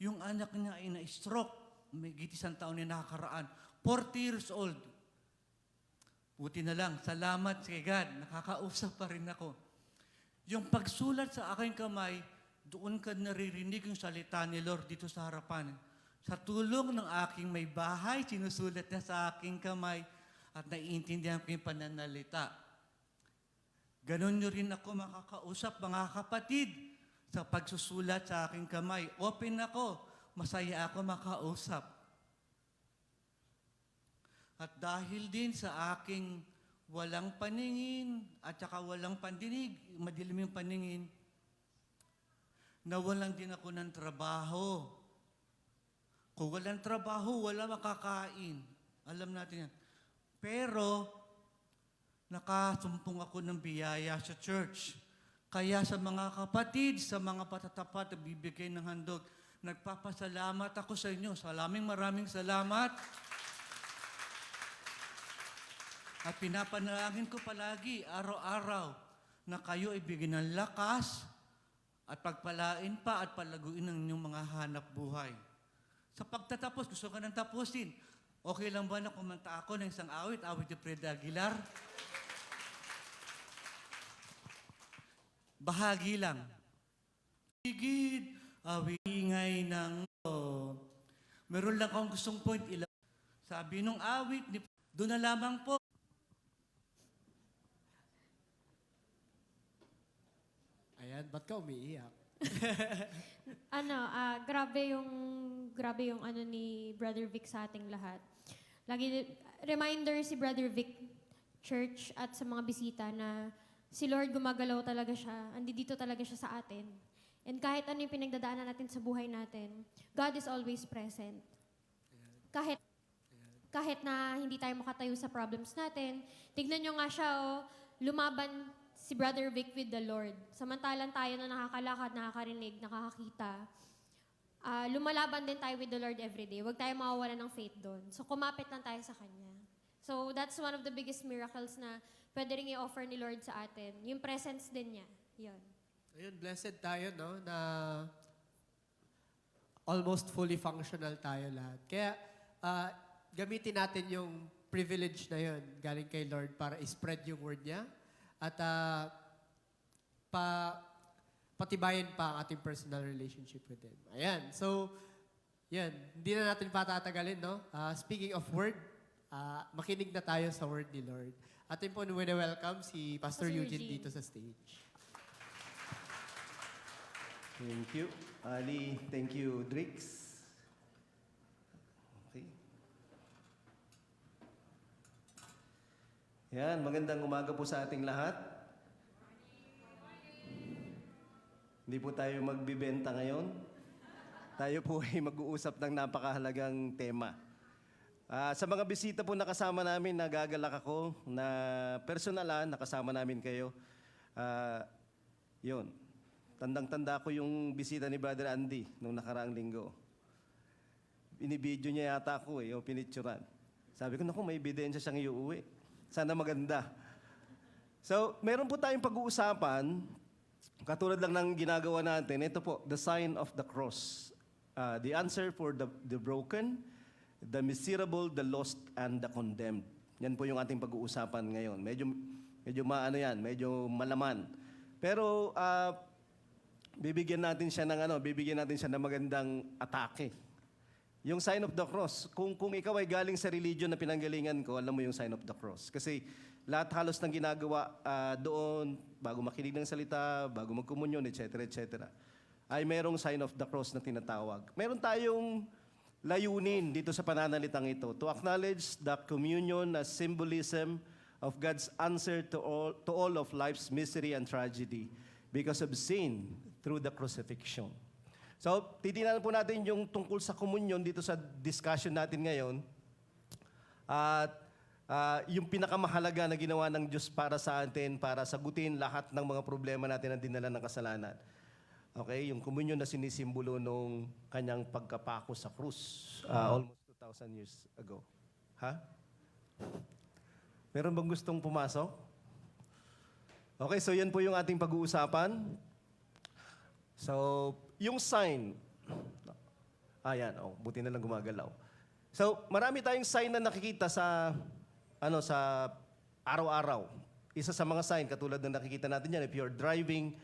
Yung anak niya ay na-stroke. May isang taon na nakakaraan. 40 years old. Buti na lang, salamat kay God, nakakausap pa rin ako. Yung pagsulat sa aking kamay, doon ka naririnig yung salita ni Lord dito sa harapan. Sa tulong ng aking may bahay, sinusulat niya sa aking kamay at naiintindihan ko yung pananalita. Ganon nyo rin ako makakausap, mga kapatid, sa pagsusulat sa aking kamay. Open ako, masaya ako makausap. At dahil din sa aking walang paningin at saka walang pandinig, madilim yung paningin, nawalan din ako ng trabaho. Kung walang trabaho, wala makakain. Alam natin yan. Pero, nakasumpong ako ng biyaya sa church. Kaya sa mga kapatid, sa mga patatapat na bibigay ng handog, nagpapasalamat ako sa inyo. Maraming salamat. At pinapanalangin ko palagi, araw-araw, na kayo ay bigyan ng lakas at pagpalain pa at palaguin ng inyong mga hanap buhay. Sa pagtatapos, gusto ka nang tapusin. Okay lang ba na kumanta ako ng isang awit ni Fred Aguilar? Bahagi lang. Higit, awingay ng meron lang akong gustong point ilang. Sabi nung awit, doon na lamang po. Ayan, ba't ka umiiyak? Grabe yung ano ni Brother Vic sa ating lahat. Lagi, reminder si Brother Vic Church at sa mga bisita na si Lord gumagalaw talaga siya. Andito talaga siya sa atin. And kahit ano yung pinagdadaanan natin sa buhay natin, God is always present. Kahit na hindi tayo makatayo sa problems natin, tignan nyo nga siya, lumaban si Brother Vic with the Lord. Samantalang tayo na nakakalakad, nakakarinig, nakakakita, lumalaban din tayo with the Lord every day. Huwag tayo mawawala ng faith doon. So, kumapit lang tayo sa Kanya. So, that's one of the biggest miracles na pwede rin i-offer ni Lord sa atin. Yung presence din niya. Yun. Ayun, blessed tayo, no? Na almost fully functional tayo lahat. Kaya, gamitin natin yung privilege na yun galing kay Lord para i-spread yung word niya at patibayan pa ang ating personal relationship with Him. Ayan. So, yan. Hindi na natin patatagalin, no? Speaking of word, makinig na tayo sa word ni Lord. Atin po welcome si Pastor Eugene dito sa stage. Thank you, Ali. Thank you, Drix. Okay. Yan, magandang umaga po sa ating lahat. Hindi po tayo magbibenta ngayon. Tayo po ay mag-uusap ng napakahalagang tema. Sa mga bisita po na kasama namin, nagagalak ako na personalan, nakasama namin kayo. Yun. Tandang-tanda ko yung bisita ni Brother Andy nung nakaraang linggo. Binibidyo niya yata ako yung pinicturan. Sabi ko, naku, may ebidensya siyang iuwi. Sana maganda. So, meron po tayong pag-uusapan, katulad lang ng ginagawa natin, ito po, the sign of the cross. The answer for the broken, the miserable, the lost, and the condemned. Yan po yung ating pag-uusapan ngayon. Medyo maano yan, medyo malaman. Pero, bibigyan natin siya ng magandang atake. Yung sign of the cross, kung ikaw ay galing sa religion na pinanggalingan ko, alam mo yung sign of the cross. Kasi lahat halos ng ginagawa doon, bago makinig ng salita, bago magkomunyon, etc., etc., ay merong sign of the cross na tinatawag. Meron tayong layunin dito sa pananalitang ito, to acknowledge the communion as symbolism of God's answer to all of life's misery and tragedy because of sin through the crucifixion. So, titingnan po natin yung tungkol sa komunyon dito sa discussion natin ngayon. At yung pinakamahalaga na ginawa ng Diyos para sa atin, para sagutin lahat ng mga problema natin na dinala ng kasalanan. Okay? Yung komunyon na sinisimbolo nung kanyang pagkapako sa krus almost 2,000 years ago. Ha? Meron bang gustong pumasok? Okay, so yan po yung ating pag-uusapan. So, yung sign, Ayan, buti na lang gumagalaw. So, marami tayong sign na nakikita sa araw-araw. Isa sa mga sign, katulad ng nakikita natin yan, if you're driving,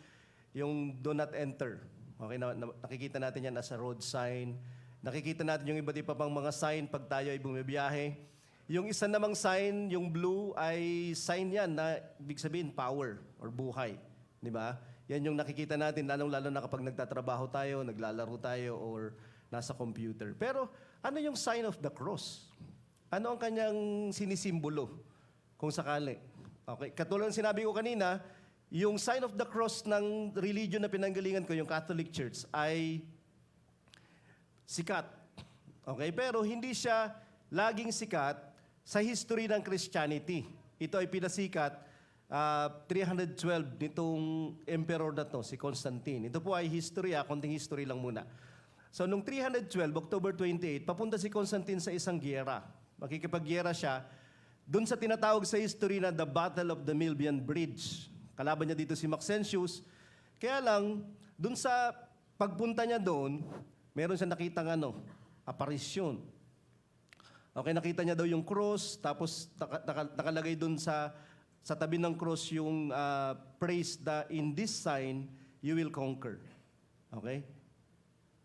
yung do not enter. Okay, nakikita natin yan as a road sign. Nakikita natin yung iba't iba pang mga sign pag tayo ay bumibiyahe. Yung isa namang sign, yung blue, ay sign yan na ibig sabihin power or buhay. Di ba? Yan yung nakikita natin, lalong-lalo na kapag nagtatrabaho tayo, naglalaro tayo, or nasa computer. Pero ano yung sign of the cross? Ano ang kanyang sinisimbolo kung sakali? Okay, katulad ng sinabi ko kanina, yung sign of the cross ng religion na pinanggalingan ko, yung Catholic Church, ay sikat. Okay, pero hindi siya laging sikat sa history ng Christianity. Ito ay pinasikat 312 nitong emperor na to, si Constantine. Ito po ay history, konting history lang muna. So, nung 312, October 28, papunta si Constantine sa isang giyera. Makikipag-giyera siya doon sa tinatawag sa history na the Battle of the Milvian Bridge. Kalaban niya dito si Maxentius. Kaya lang, doon sa pagpunta niya doon, meron siya nakitang aparisyon. Okay, nakita niya daw yung cross, tapos nakalagay doon sa tabi ng cross yung praise that in this sign, you will conquer. Okay?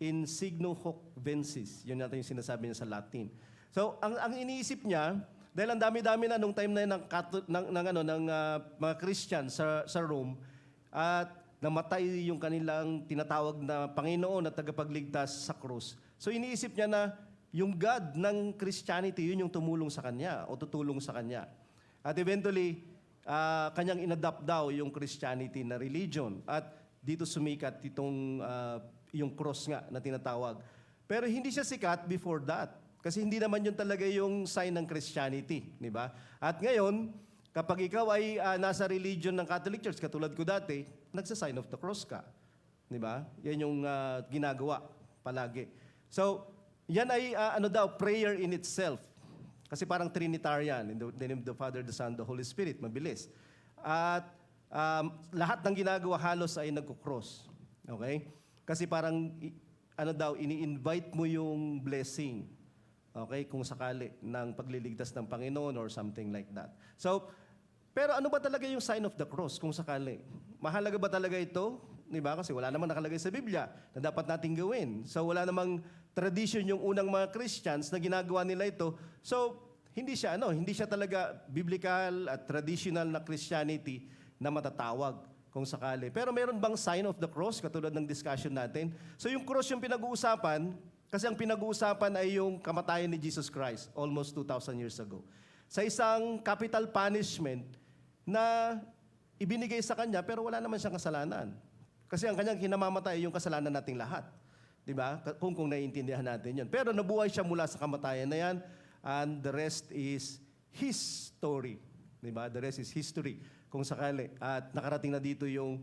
In signo hoc vensis. Yun natin yung sinasabi niya sa Latin. So, ang iniisip niya, dahil ang dami-dami na nung time na yun ng mga Christian sa Rome, at namatay yung kanilang tinatawag na Panginoon at tagapagligtas sa krus. So, iniisip niya na yung God ng Christianity, yun yung tumulong sa kanya o tutulong sa kanya. At eventually, kanyang inadapt daw yung Christianity na religion. At dito sumikat itong yung cross nga na tinatawag. Pero hindi siya sikat before that. Kasi hindi naman yun talaga yung sign ng Christianity. Di ba? At ngayon, kapag ikaw ay nasa religion ng Catholic Church, katulad ko dati, nagsa-sign of the cross ka. Di ba? Yan yung ginagawa palagi. So, yan ay prayer in itself. Kasi parang Trinitarian, in the name of the Father, the Son, the Holy Spirit, mabilis. At lahat ng ginagawa halos ay nagkukross. Okay? Kasi parang, ini-invite mo yung blessing. Okay? Kung sakali, ng pagliligtas ng Panginoon or something like that. So, pero ano ba talaga yung sign of the cross kung sakali? Mahalaga ba talaga ito? Diba? Kasi wala namang nakalagay sa Biblia na dapat nating gawin. So, wala namang tradition yung unang mga Christians na ginagawa nila ito. So, hindi siya talaga biblical at traditional na Christianity na matatawag kung sakali. Pero meron bang sign of the cross, katulad ng discussion natin? So yung cross yung pinag-uusapan, kasi ang pinag-uusapan ay yung kamatayan ni Jesus Christ almost 2,000 years ago. Sa isang capital punishment na ibinigay sa kanya, pero wala naman siyang kasalanan. Kasi ang kanyang kinamamatay yung kasalanan nating lahat. Diba? Kung naiintindihan natin yun. Pero nabuhay siya mula sa kamatayan na yan, and the rest is His story. Diba? The rest is history. Kung sakali. At nakarating na dito yung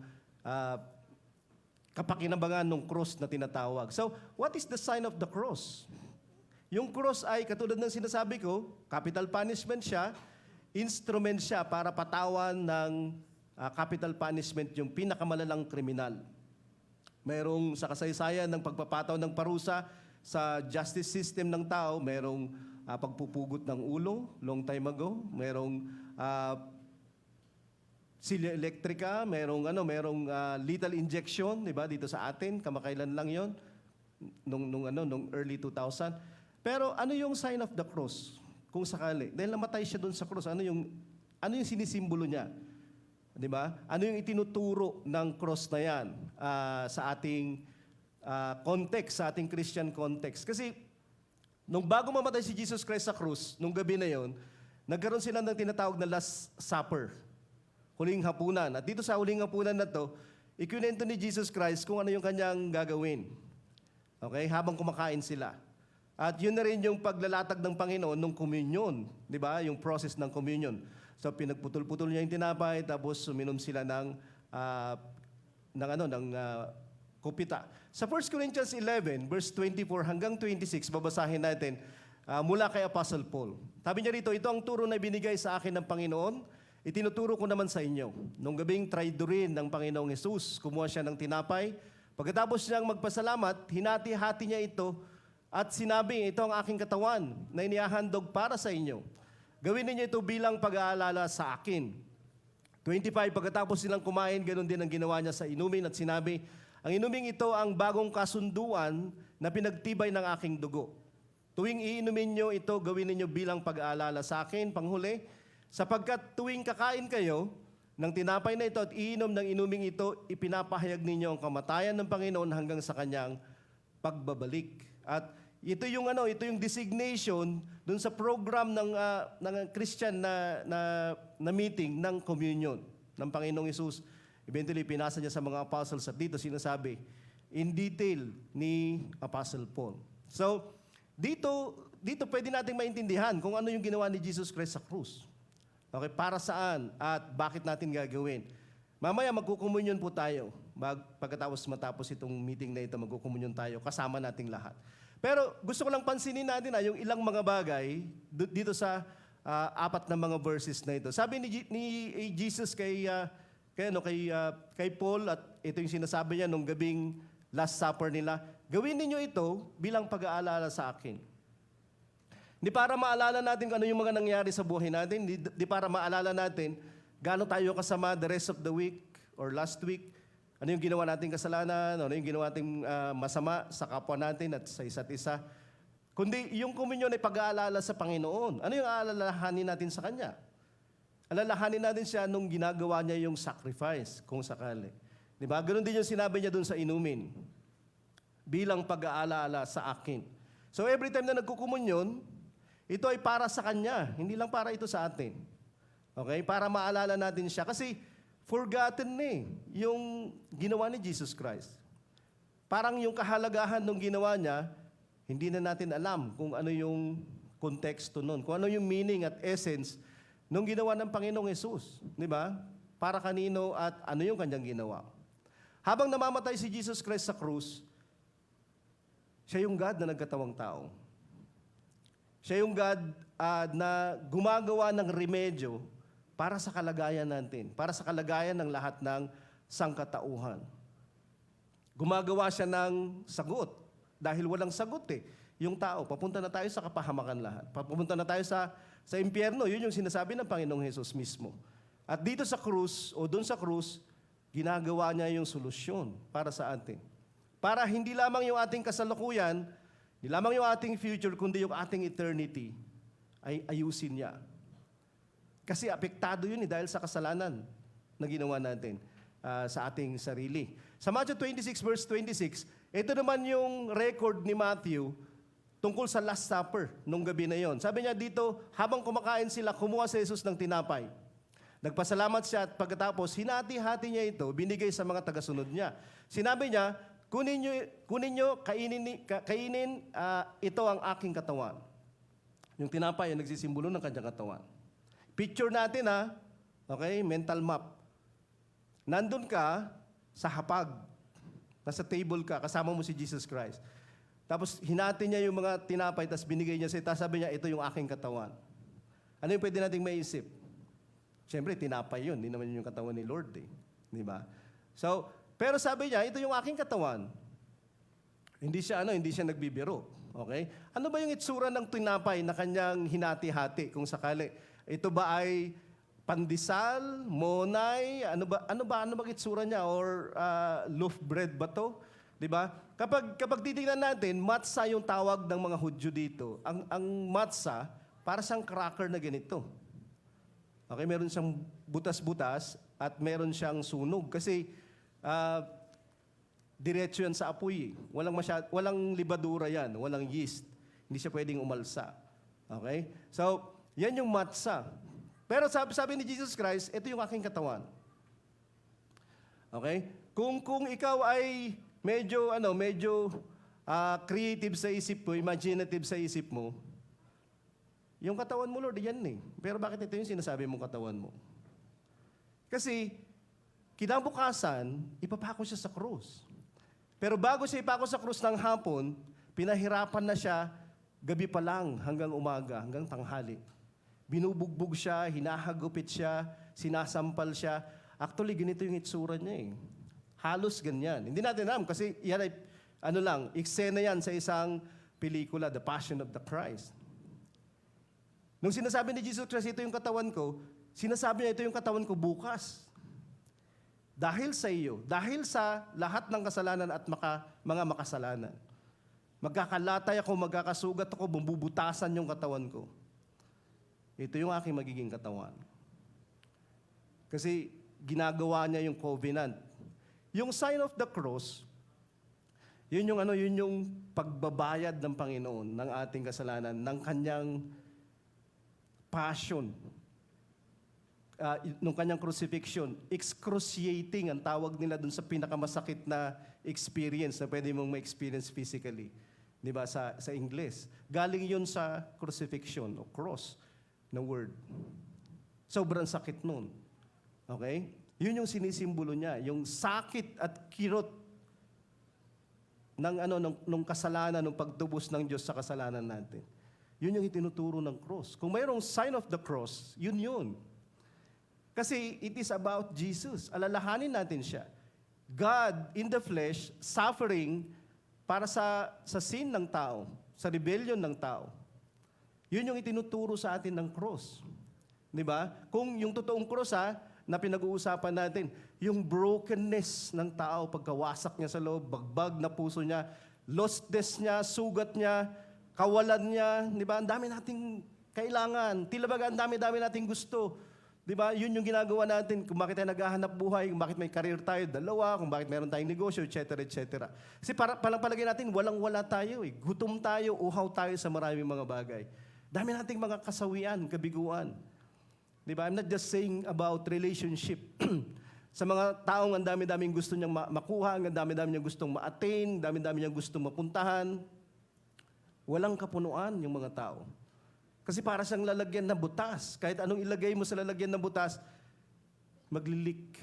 kapakinabangan ng cross na tinatawag. So, what is the sign of the cross? Yung cross ay, katulad ng sinasabi ko, capital punishment siya, instrument siya para patawan ng capital punishment yung pinakamalalang kriminal. Mayroong sa kasaysayan ng pagpapataw ng parusa sa justice system ng tao, mayroong pagpupugot ng ulo long time ago, mayroong silya elektrika, merong lethal injection, 'di ba? Dito sa atin, kamakailan lang 'yon nung early 2000. Pero ano yung sign of the cross? Kung sakali, dahil namatay siya doon sa cross, ano yung sinisimbolo niya? 'Di ba? Ano yung itinuturo ng cross na 'yan sa ating context, sa ating Christian context? Kasi nung bago mamatay si Jesus Christ sa krus, nung gabi na 'yon, nagkaroon sila ng tinatawag na Last Supper. Huling hapunan. At dito sa huling hapunan na to, ikwento ni Jesus Christ kung ano yung kanyang gagawin. Okay? Habang kumakain sila. At yun na rin yung paglalatag ng Panginoon nung communion. Di ba? Yung process ng communion. So, pinagputol-putol niya yung tinapay, tapos suminom sila ng kupita. Sa 1 Corinthians 11, verse 24 hanggang 26, babasahin natin mula kay Apostle Paul. Sabi niya rito, ito ang turo na binigay sa akin ng Panginoon. Itinuturo ko naman sa inyo. Nung gabing traidorin ng Panginoong Jesus, kumuha siya ng tinapay. Pagkatapos niyang magpasalamat, hinati-hati niya ito At sinabi, ito ang aking katawan na inihahandog para sa inyo. Gawin ninyo ito bilang pag-aalala sa akin. 25, pagkatapos silang kumain, ganoon din ang ginawa niya sa inumin at sinabi, ang inuming ito ang bagong kasunduan na pinagtibay ng aking dugo. Tuwing iinumin nyo ito, gawin ninyo bilang pag-aalala sa akin. Panghuli, sapagkat tuwing kakain kayo ng tinapay na ito at iinom ng inuming ito, ipinapahayag ninyo ang kamatayan ng Panginoon hanggang sa kanyang pagbabalik. At ito yung designation dun sa program ng Christian na meeting ng communion ng Panginoong Hesus. Eventually, pinasa niya sa mga apostles at dito sinasabi in detail ni Apostle Paul. So, dito pwede nating maintindihan kung ano yung ginawa ni Jesus Christ sa krus. Okay, para saan at bakit natin gagawin. Mamaya magkukomunyon po tayo. Pagkatapos matapos itong meeting na ito, magkukomunyon tayo kasama nating lahat. Pero gusto ko lang pansinin natin yung ilang mga bagay dito sa apat na mga verses na ito. Sabi ni Jesus kay Paul, at ito yung sinasabi niya nung gabing Last Supper nila, gawin ninyo ito bilang pag-aalala sa akin. Di para maalala natin kung ano yung mga nangyari sa buhay natin, di para maalala natin gaano tayo kasama the rest of the week or last week, ano yung ginawa nating kasalanan, ano yung ginawa nating masama sa kapwa natin at sa isa't isa. Kundi yung komunyon ay pag-aalala sa Panginoon. Ano yung aalalahanin natin sa Kanya? Alalahanin natin siya nung ginagawa niya yung sacrifice, kung sakali. Di ba? Ganun din yung sinabi niya dun sa inumin. Bilang pag-aalala sa akin. So every time na nagkukumunyon, ito ay para sa Kanya, hindi lang para ito sa atin. Okay? Para maalala natin siya. Kasi forgotten yung ginawa ni Jesus Christ. Parang yung kahalagahan ng ginawa niya, hindi na natin alam kung ano yung konteksto nun, kung ano yung meaning at essence nung ginawa ng Panginoong Hesus. Di ba? Para kanino at ano yung kanyang ginawa. Habang namamatay si Jesus Christ sa krus, siya yung God na nagkatawang tao. Siya yung God na gumagawa ng remedyo para sa kalagayan natin, para sa kalagayan ng lahat ng sangkatauhan. Gumagawa siya ng sagot. Dahil walang sagot yung tao. Papunta na tayo sa kapahamakan lahat. Papunta na tayo sa impyerno. Yun yung sinasabi ng Panginoong Hesus mismo. At dito sa krus, o doon sa krus, ginagawa niya yung solusyon para sa atin. Para hindi lamang yung ating kasalukuyan, hindi lamang yung ating future, kundi yung ating eternity, ay ayusin niya. Kasi apektado yun dahil sa kasalanan na ginawa natin sa ating sarili. Sa Matthew 26 verse 26, ito naman yung record ni Matthew tungkol sa Last Supper nung gabi na yon. Sabi niya dito, habang kumakain sila, kumuha si Jesus ng tinapay. Nagpasalamat siya at pagkatapos, hinati-hati niya ito, binigay sa mga tagasunod niya. Sinabi niya, kunin nyo, kainin, ito ang aking katawan. Yung tinapay, yung nagsisimbolo ng kanyang katawan. Picture natin okay, mental map. Nandun ka sa hapag, nasa table ka, kasama mo si Jesus Christ. Tapos hinati niya yung mga tinapay, tapos binigay niya tapos sabi niya, ito yung aking katawan. Ano yung pwede nating maisip? Siyempre, tinapay yun, hindi naman yung katawan ni Lord Di ba? So, pero sabi niya, ito yung aking katawan. Hindi siya nagbibiro. Okay? Ano ba yung itsura ng tinapay na kanyang hinati-hati kung sakali? Ito ba ay pandesal, monay, ano ba itsura niya, or loaf bread ba to? 'Di ba? Kapag titingnan natin, matzah yung tawag ng mga Hudyo dito. Ang matzah para siyang cracker na ganito. Okay, meron siyang butas-butas at meron siyang sunog kasi diretso yan sa apoy. Walang libadura yan, walang yeast. Hindi siya pwedeng umalsa. Okay? So, yan yung matzah. Pero sabi ni Jesus Christ, ito yung aking katawan. Okay? Kung ikaw ay medyo creative sa isip mo, imaginative sa isip mo, yung katawan mo, Lord, yan Pero bakit ito yung sinasabi mong katawan mo? Kasi, kinabukasan, ipapako siya sa krus. Pero bago siya ipako sa krus ng hapon, pinahirapan na siya gabi pa lang hanggang umaga, hanggang tanghali. Binubugbog siya, hinahagupit siya, sinasampal siya. Actually, ganito yung itsura niya Halos ganyan. Hindi natin alam kasi yan ay, eksena yan sa isang pelikula, The Passion of the Christ. Nung sinasabi ni Jesus Christ, ito yung katawan ko, sinasabi niya, ito yung katawan ko bukas. Dahil sa iyo, dahil sa lahat ng kasalanan at mga makasalanan. Magkakalatay ako, magkakasugat ako, bubutasan yung katawan ko. Ito yung aking magiging katawan. Kasi ginagawa niya yung covenant. Yung sign of the cross, yun yung pagbabayad ng Panginoon ng ating kasalanan, ng kanyang passion, nung kanyang crucifixion. Excruciating ang tawag nila dun sa pinakamasakit na experience na pwede mong ma-experience physically. Di ba? Sa English. Galing yun sa crucifixion o cross na word. Sobrang sakit nun. Okay? Yun yung sinisimbolo niya. Yung sakit at kirot nung kasalanan, nung pagtubos ng Diyos sa kasalanan natin. Yun yung itinuturo ng cross. Kung mayroong sign of the cross, yun. Kasi it is about Jesus. Alalahanin natin siya. God in the flesh, suffering para sa sin ng tao, sa rebellion ng tao. Yun yung itinuturo sa atin ng cross. Di ba? Kung yung totoong cross na pinag-uusapan natin, yung brokenness ng tao, pagkawasak niya sa loob, bagbag na puso niya, lostness niya, sugat niya, kawalan niya, di ba? Ang dami nating kailangan. Tila baga, ang dami-dami nating gusto. Di ba? Yun yung ginagawa natin kung bakit tayo naghahanap buhay, kung bakit may career tayo, dalawa, kung bakit meron tayong negosyo, etc., etc. Kasi palagay natin, walang-wala tayo eh. Gutom tayo, uhaw tayo sa maraming mga bagay. Dami nating mga kasawian, kabiguan. Di ba? I'm not just saying about relationship. Sa mga taong ang dami-daming gusto niyang makuha, ang dami-dami niyang gustong ma-attain, dami-dami niyang gustong mapuntahan, walang kapunuan yung mga tao. Kasi para siyang lalagyan ng butas. Kahit anong ilagay mo sa lalagyan ng butas, maglilik.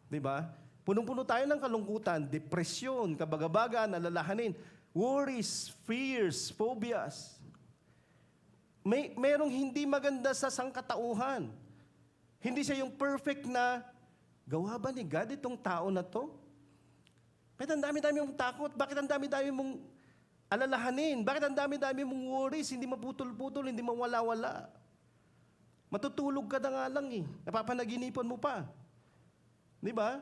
Di ba? Punong-puno tayo ng kalungkutan, depresyon, kabagabagan, alalahanin, worries, fears, phobias. Merong hindi maganda sa sangkatauhan. Hindi siya yung perfect na, gawa ba ni God itong tao na to? Bakit ang dami-dami mong takot? Bakit ang dami-dami mong alalahanin? Bakit ang dami-dami mong worries? Hindi maputol-putol, hindi mawala-wala. Matutulog ka na nga lang eh. Napapanaginipan mo pa. Di ba?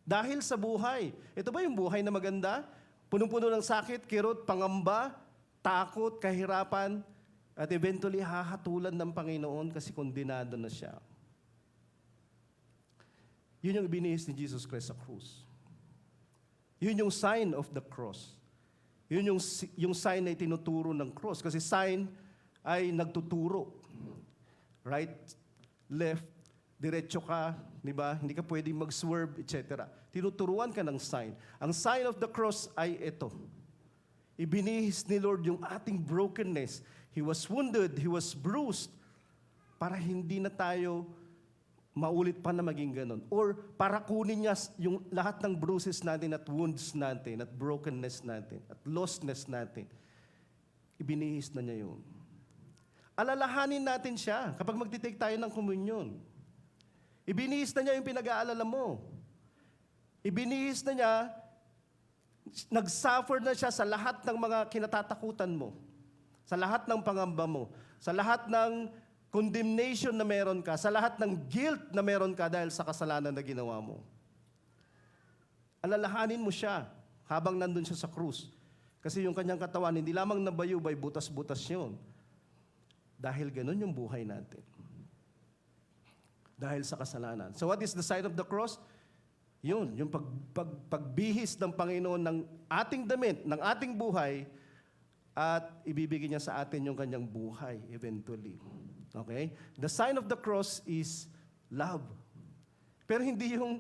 Dahil sa buhay. Ito ba yung buhay na maganda? Punong-puno ng sakit, kirot, pangamba, takot, kahirapan, at eventually hahatulan ng Panginoon kasi kondenado na siya. Yun yung ibinihis ni Jesus Christ sa krus. Yun yung sign of the cross. Yun yung sign na itinuturo ng cross. Kasi sign ay nagtuturo. Right, left, diretso ka, di ba? Hindi ka pwedeng mag-swerve, etc. Tinuturuan ka ng sign. Ang sign of the cross ay ito. Ibinihis ni Lord yung ating brokenness. He was wounded, He was bruised, para hindi na tayo maulit pa na maging ganun. Or para kunin niya yung lahat ng bruises natin at wounds natin, at brokenness natin, at lostness natin. Ibinihis na niya yun. Alalahanin natin siya kapag magtitake tayo ng komunyon. Ibinihis na niya yung pinag-aalala mo. Ibinihis na niya, nag-suffer na siya sa lahat ng mga kinatatakutan mo. Sa lahat ng pangamba mo. Sa lahat ng condemnation na meron ka. Sa lahat ng guilt na meron ka dahil sa kasalanan na ginawa mo. Alalahanin mo siya habang nandun siya sa krus. Kasi yung kanyang katawan, hindi lamang nabayubay, butas-butas yun. Dahil ganun yung buhay natin. Dahil sa kasalanan. So what is the sign of the cross? Yun, yung pagbihis ng Panginoon ng ating damit, ng ating buhay, at ibibigay niya sa atin yung kanyang buhay eventually. Okay? The sign of the cross is love. Pero hindi yung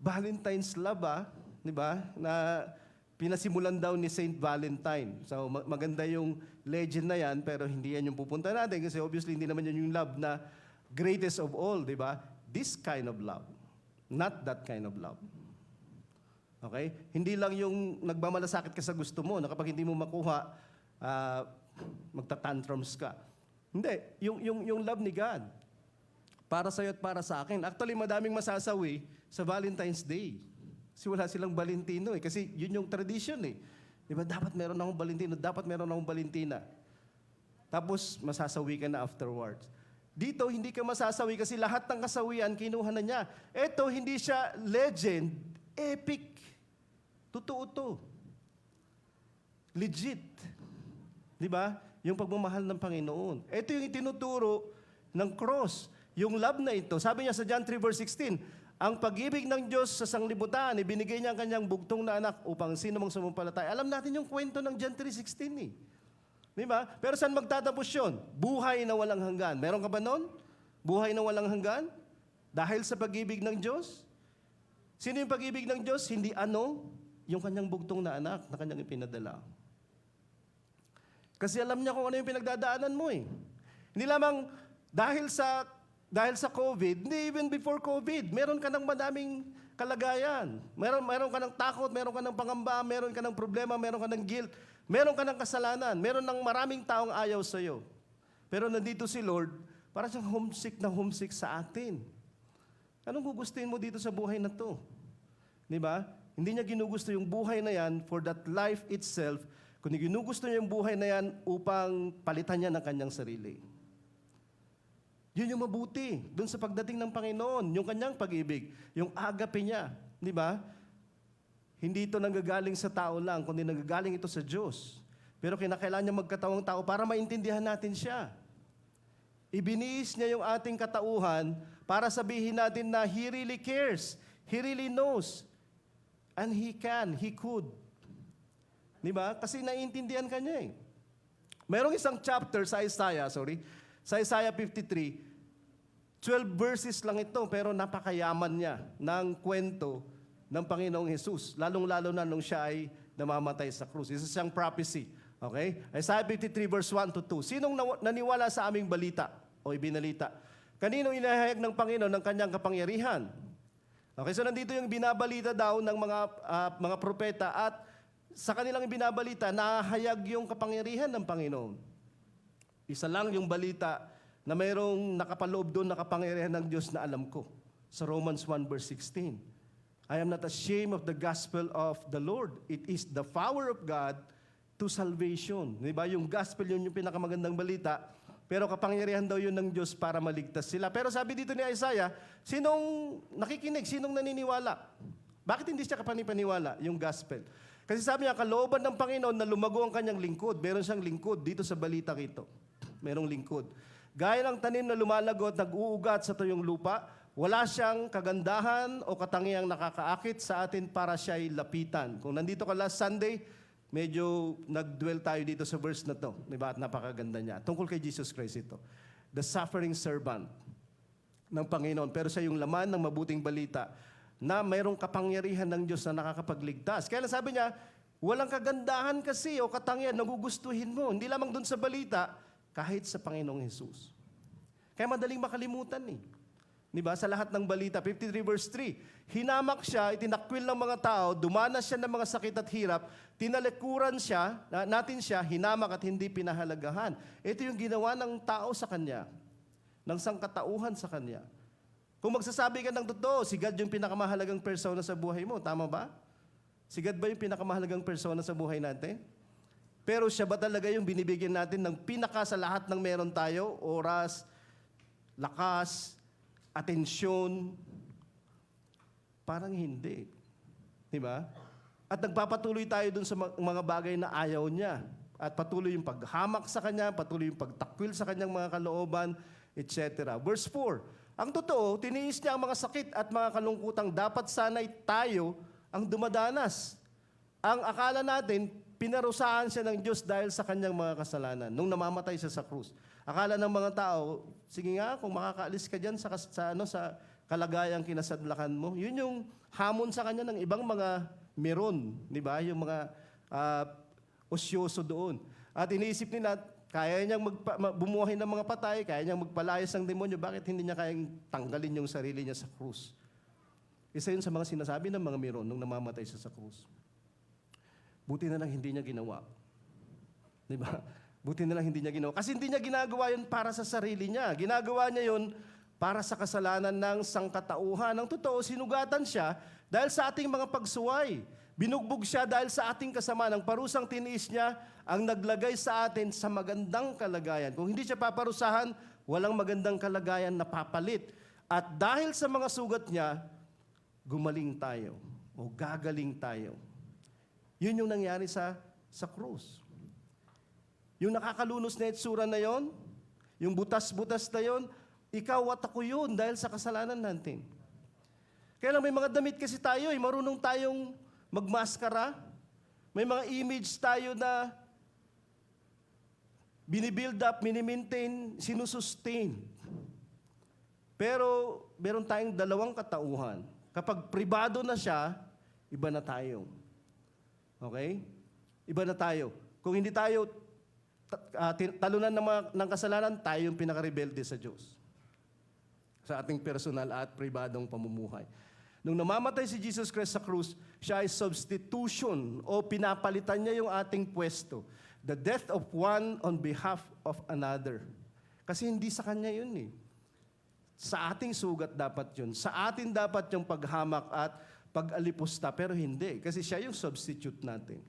Valentine's love, di ba? Na pinasimulan daw ni Saint Valentine. So maganda yung legend na yan, pero hindi yan yung pupunta natin kasi obviously hindi naman yan yung love na greatest of all, di ba? This kind of love. Not that kind of love. Okay? Hindi lang yung nagmamalasakit ka sa gusto mo na kapag hindi mo makuha, magtatantrums ka. Hindi. Yung love ni God. Para sa'yo at para sa akin. Actually, madaming masasawi sa Valentine's Day. Kasi wala silang Valentino eh. Kasi yun yung tradition eh. Di ba? Dapat meron akong Valentino, dapat meron akong Valentina. Tapos, masasawi ka na afterwards. Dito, hindi ka masasawi kasi lahat ng kasawian, kinuha na niya. Ito, hindi siya legend, epic. Totoo to. Legit. Di ba? Yung pagmamahal ng Panginoon. Ito yung itinuturo ng cross. Yung love na ito, sabi niya sa John 3 verse 16, ang pag-ibig ng Diyos sa sanglibutan, ibinigay niya ang kanyang bugtong na anak upang sino mang sumumpalataya. Alam natin yung kwento ng John 3:16 eh. Di ba? Pero saan magtatapos yun? Buhay na walang hanggan. Meron ka ba nun? Buhay na walang hanggan? Dahil sa pag-ibig ng Diyos? Sino yung pag-ibig ng Diyos? Hindi ano? Yung kanyang bugtong na anak na kanyang ipinadala. Kasi alam niya kung ano yung pinagdadaanan mo eh. Hindi lamang dahil sa COVID, hindi even before COVID, meron ka ng madaming kalagayan. Meron ka ng takot, meron ka ng pangamba, meron ka ng problema, meron ka ng guilt, meron ka ng kasalanan, meron ng maraming taong ayaw sa iyo. Pero nandito si Lord, para siyang homesick sa atin. Anong gugustuhin mo dito sa buhay na to? Di ba? Hindi niya ginugusto yung buhay na yan for that life itself, kundi ginugusto niya yung buhay na yan upang palitan niya ng kanyang sarili. Yun yung mabuti dun sa pagdating ng Panginoon, yung kanyang pag-ibig, yung agape niya. Di ba? Hindi ito nanggagaling sa tao lang, kundi nanggagaling ito sa Diyos. Pero kinakailangan niya magkatawang tao para maintindihan natin siya. Ibiniis niya yung ating katauhan para sabihin natin na He really cares. He really knows. And He can, He could. Di ba? Kasi naiintindihan ka niya eh. Mayroong isang chapter sa Isaiah 53, 12 verses lang ito, pero napakayaman niya ng kwento ng Panginoong Jesus, lalong-lalo na nung siya ay namamatay sa krus. Isa siyang prophecy. Okay? Isaiah 53 verse 1 to 2. Sinong naniwala sa aming balita o ibinalita? Kaninong inahayag ng Panginoon ng kanyang kapangyarihan? Okay, so nandito yung binabalita daw ng mga propeta at sa kanilang binabalita, nahayag yung kapangyarihan ng Panginoon. Isa lang yung balita na mayroong nakapaloob doon na kapangyarihan ng Diyos na alam ko. Sa Romans 1 verse 16. I am not ashamed of the gospel of the Lord. It is the power of God to salvation. Diba? Yung gospel yun yung pinakamagandang balita. Pero kapangyarihan daw yun ng Diyos para maligtas sila. Pero sabi dito ni Isaiah, sinong nakikinig, sinong naniniwala? Bakit hindi siya kapanipaniwala, yung gospel? Kasi sabi niya, kalooban ng Panginoon na lumago ang kanyang lingkod. Meron siyang lingkod dito sa balita ito. Merong lingkod. Gaya ng tanim na lumalago at nag-uugat sa tuyong lupa, wala siyang kagandahan o katangiang nakakaakit sa atin para siya'y lapitan. Kung nandito ka last Sunday, medyo nag-dwell tayo dito sa verse na to. Diba? At napakaganda niya. Tungkol kay Jesus Christ ito. The suffering servant ng Panginoon. Pero siya yung laman ng mabuting balita na mayroong kapangyarihan ng Diyos na nakakapagligtas. Kaya sabi niya, walang kagandahan kasi o katangian na gugustuhin mo. Hindi lamang dun sa balita, kahit sa Panginoong Jesus. Kaya madaling makalimutan eh. Diba? Sa lahat ng balita, 53 verse 3, hinamak siya, itinakwil ng mga tao, dumanas siya ng mga sakit at hirap, tinalikuran siya, natin siya, hinamak at hindi pinahalagahan. Ito yung ginawa ng tao sa kanya, ng sangkatauhan sa kanya. Kung magsasabi ka ng totoo, si God yung pinakamahalagang persona sa buhay mo, tama ba? Si God ba yung pinakamahalagang persona sa buhay natin? Pero siya ba talaga yung binibigyan natin ng pinaka sa lahat ng meron tayo? Oras, lakas, atensyon? Parang hindi. Diba? At nagpapatuloy tayo dun sa mga bagay na ayaw niya. At patuloy yung paghamak sa kanya, patuloy yung pagtakwil sa kanyang mga kalooban, etc. Verse 4, ang totoo, tiniis niya ang mga sakit at mga kalungkutang dapat sana'y tayo ang dumadanas. Ang akala natin, pinarusahan siya ng Diyos dahil sa kanyang mga kasalanan nung namamatay siya sa krus. Akala ng mga tao, sige nga, kung makakaalis ka dyan sa kalagayang kinasadlakan mo, yun yung hamon sa kanya ng ibang mga meron, di ba? Yung mga osyoso doon. At iniisip nila, kaya niyang bumuhay ng mga patay, kaya niyang magpalayas ng demonyo, bakit hindi niya kayang tanggalin yung sarili niya sa krus? Isa yun sa mga sinasabi ng mga meron nung namamatay siya sa krus. Buti na lang hindi niya ginawa. Di ba? Buti na lang hindi niya ginawa. Kasi hindi niya ginagawa yun para sa sarili niya. Ginagawa niya yun para sa kasalanan ng sangkatauhan. Ang totoo, sinugatan siya dahil sa ating mga pagsuway. Binugbog siya dahil sa ating kasama. Ang parusang tiniis niya ang naglagay sa atin sa magandang kalagayan. Kung hindi siya paparusahan, walang magandang kalagayan na papalit. At dahil sa mga sugat niya, gumaling tayo o gagaling tayo. Yun yung nangyari sa krus. Yung nakakalunos na itsura na yon, yung butas-butas na yon, ikaw at ako yun dahil sa kasalanan natin. Kaya lang may mga damit kasi tayo, marunong tayong magmaskara. May mga image tayo na binibuild up, minimaintain, sinusustain. Pero meron tayong dalawang katauhan. Kapag pribado na siya, iba na tayo. Okay? Iba na tayo. Kung hindi tayo talunan ng kasalanan, tayo yung pinakarebelde sa Diyos. Sa ating personal at pribadong pamumuhay. Nung namamatay si Jesus Christ sa krus, siya ay substitution o pinapalitan niya yung ating pwesto. The death of one on behalf of another. Kasi hindi sa kanya yun eh. Sa ating sugat dapat yun. Sa atin dapat yung paghamak at pag-alipusta. Pero hindi. Kasi siya yung substitute natin.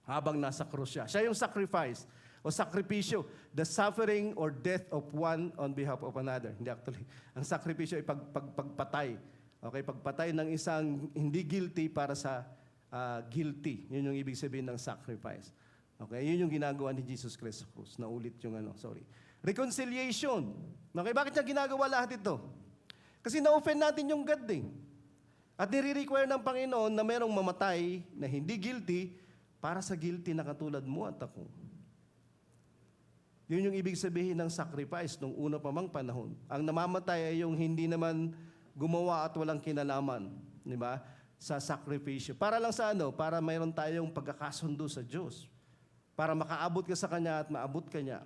Habang nasa krus siya. Siya yung sacrifice o sakripisyo. The suffering or death of one on behalf of another. Hindi actually. Ang sakripisyo ay pagpatay. Okay, pagpatay ng isang hindi guilty para sa guilty. Yun yung ibig sabihin ng sacrifice. Okay, yun yung ginagawa ni Jesus Christ sa krus. Naulit yung reconciliation. Okay, bakit niya ginagawa lahat ito? Kasi na-offend natin yung God eh. At nire-require ng Panginoon na merong mamatay na hindi guilty para sa guilty na katulad mo at ako. Yun yung ibig sabihin ng sacrifice nung una pa mang panahon. Ang namamatay ay yung hindi naman gumawa at walang kinalaman, di ba? Sa sakripisyo. Para lang sa Para mayroon tayong pagkakasundo sa Diyos. Para makaabot ka sa Kanya at maabot ka niya.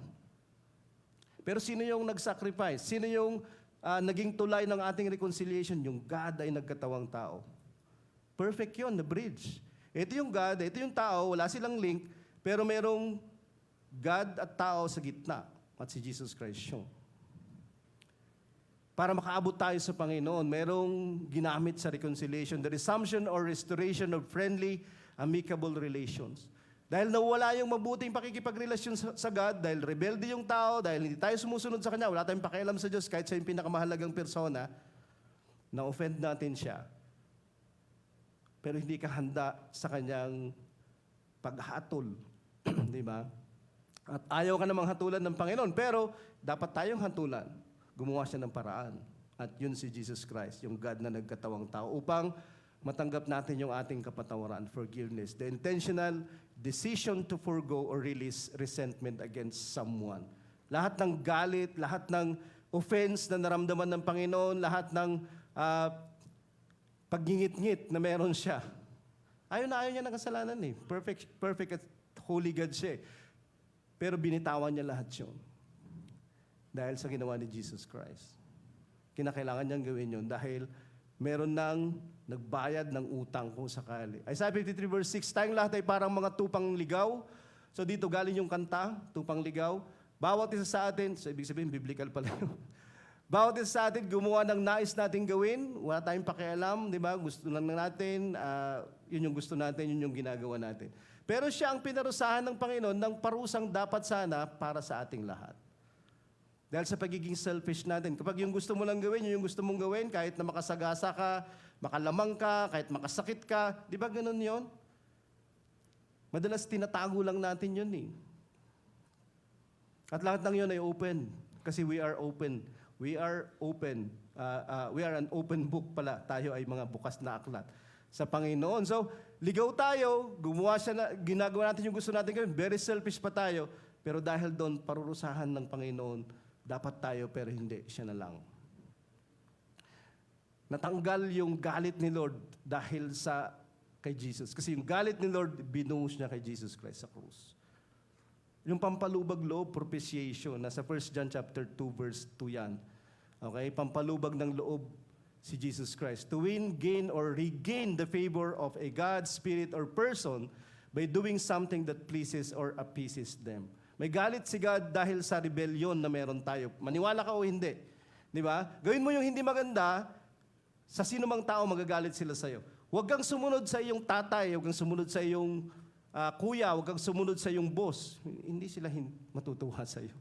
Pero sino yung nag-sacrifice? Sino yung naging tulay ng ating reconciliation? Yung God ay nagkatawang tao. Perfect yun, the bridge. Ito yung God, ito yung tao, wala silang link, pero merong God at tao sa gitna. At si Jesus Christ yun. Para makaabot tayo sa Panginoon, merong ginamit sa reconciliation, the resumption or restoration of friendly, amicable relations. Dahil nawala yung mabuting pakikipagrelasyon sa God, dahil rebelde yung tao, dahil hindi tayo sumusunod sa Kanya, wala tayong pakialam sa Diyos, kahit siya yung pinakamahalagang persona, na-offend natin siya. Pero hindi ka handa sa Kanyang paghatol. Di ba? At ayaw ka namang hatulan ng Panginoon, pero dapat tayong hatulan. Gumawa siya ng paraan. At yun si Jesus Christ, yung God na nagkatawang tao, upang matanggap natin yung ating kapatawaran, forgiveness. The intentional decision to forgo or release resentment against someone. Lahat ng galit, lahat ng offense na naramdaman ng Panginoon, lahat ng pagngingit-ngit na meron siya. Ayaw na ayaw niya ng kasalanan eh. Perfect at holy God siya eh. Pero binitawan niya lahat yun. Dahil sa ginawa ni Jesus Christ. Kinakailangan niyang gawin yun dahil meron nang nagbayad ng utang kung sakali. Isaiah 53 verse 6, tayong lahat ay parang mga tupang ligaw. So dito galing yung kanta, tupang ligaw. Bawat isa sa atin, so ibig sabihin, biblical pala yun. Bawat isa sa atin gumawa ng nais nating gawin. Wala tayong pakialam, di ba? Gusto lang natin, yun yung gusto natin, yun yung ginagawa natin. Pero siya ang pinarusahan ng Panginoon ng parusang dapat sana para sa ating lahat. Dahil sa pagiging selfish natin. Kapag yung gusto mo lang gawin, yung gusto mong gawin, kahit na makasagasa ka, makalamang ka, kahit makasakit ka, di ba ganun yon? Madalas tinatago lang natin yun eh. At lahat ng yun ay open. Kasi we are open. We are open. We are an open book pala. Tayo ay mga bukas na aklat sa Panginoon. So, ligaw tayo, gumawa siya na, ginagawa natin yung gusto natin gawin. Very selfish pa tayo. Pero dahil doon, parurusahan ng Panginoon, dapat tayo pero hindi, siya na lang. Natanggal yung galit ni Lord dahil kay Jesus. Kasi yung galit ni Lord, binuhos niya kay Jesus Christ sa krus. Yung pampalubag loob, propitiation, nasa 1 John chapter 2 verse 2 yan. Okay? Pampalubag ng loob si Jesus Christ. To win, gain, or regain the favor of a God, spirit, or person by doing something that pleases or appeases them. May galit si God dahil sa rebellion na meron tayo. Maniwala ka o hindi. Di ba? Gawin mo yung hindi maganda, sa sino mang tao magagalit sila sa'yo. Huwag kang sumunod sa iyong tatay, huwag kang sumunod sa iyong kuya, huwag kang sumunod sa iyong boss. Hindi sila matutuwa sa iyo.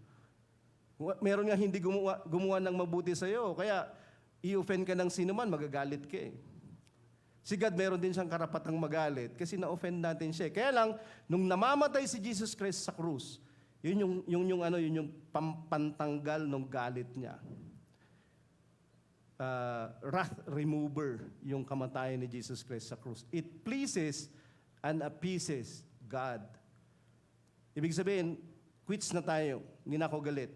Meron nga hindi gumawa ng mabuti sa iyo, kaya i-offend ka ng sino man, magagalit ka eh. Si God meron din siyang karapatang magalit kasi na-offend natin siya. Kaya lang, nung namamatay si Jesus Christ sa krus, yun yung pampantanggal ng galit niya. Wrath remover yung kamatayan ni Jesus Christ sa krus. It pleases and appeases God. Ibig sabihin, quits na tayo. Hindi na ako galit.